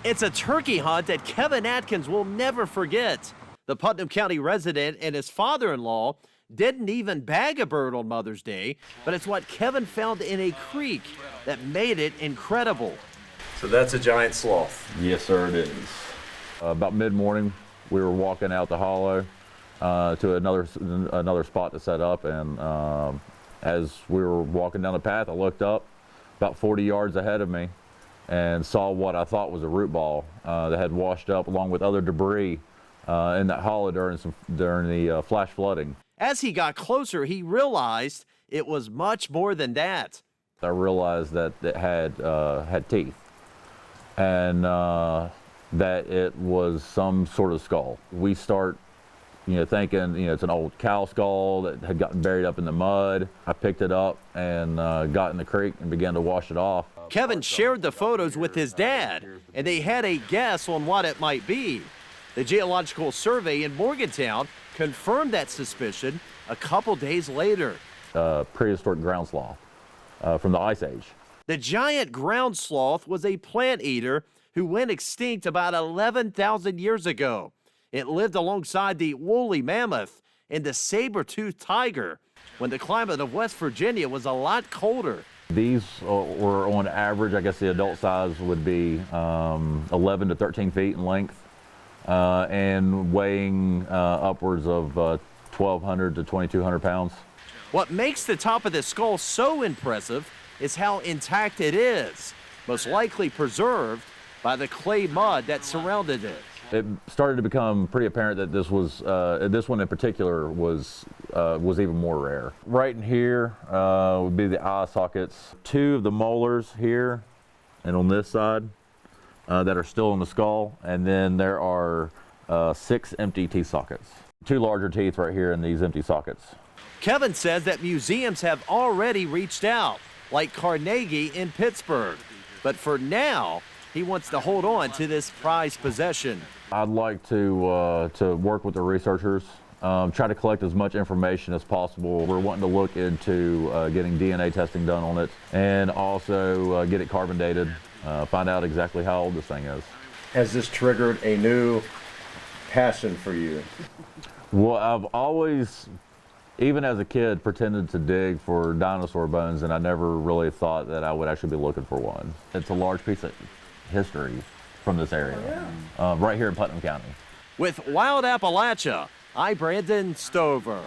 It's a turkey hunt that Kevin Atkins will never forget. The Putnam County resident and his father-in-law didn't even bag a bird on Mother's Day, but it's what Kevin found in a creek that made it incredible. So that's a giant sloth. Yes, sir, it is. About mid-morning, we were walking out the hollow to another spot to set up, and as we were walking down the path, I looked up about 40 yards ahead of me and saw what I thought was a root ball that had washed up along with other debris in that hollow during the flash flooding. As he got closer, he realized it was much more than that. I realized that it had teeth, and that it was some sort of skull. We start thinking, it's an old cow skull that had gotten buried up in the mud. I picked it up and got in the creek and began to wash it off. Kevin shared the photos with his dad, and they had a guess on what it might be. The Geological Survey in Morgantown confirmed that suspicion a couple days later. Prehistoric ground sloth from the Ice Age. The giant ground sloth was a plant eater who went extinct about 11,000 years ago. It lived alongside the woolly mammoth and the saber-toothed tiger when the climate of West Virginia was a lot colder. These were on average, I guess the adult size would be 11 to 13 feet in length and weighing upwards of 1,200 to 2,200 pounds. What makes the top of the skull so impressive is how intact it is, most likely preserved by the clay mud that surrounded it. It started to become pretty apparent that this one in particular was even more rare. Right in here would be the eye sockets. 2 of the molars here and on this side that are still in the skull, and then there are 6 empty teeth sockets. 2 larger teeth right here in these empty sockets. Kevin says that museums have already reached out, like Carnegie in Pittsburgh, but for now, he wants to hold on to this prized possession. I'd like to work with the researchers, try to collect as much information as possible. We're wanting to look into getting DNA testing done on it, and also get it carbon dated, find out exactly how old this thing is. Has this triggered a new passion for you? Well, I've always, even as a kid, pretended to dig for dinosaur bones, and I never really thought that I would actually be looking for one. It's a large piece of history from this area, right here in Putnam County. With Wild Appalachia, I'm Brandon Stover.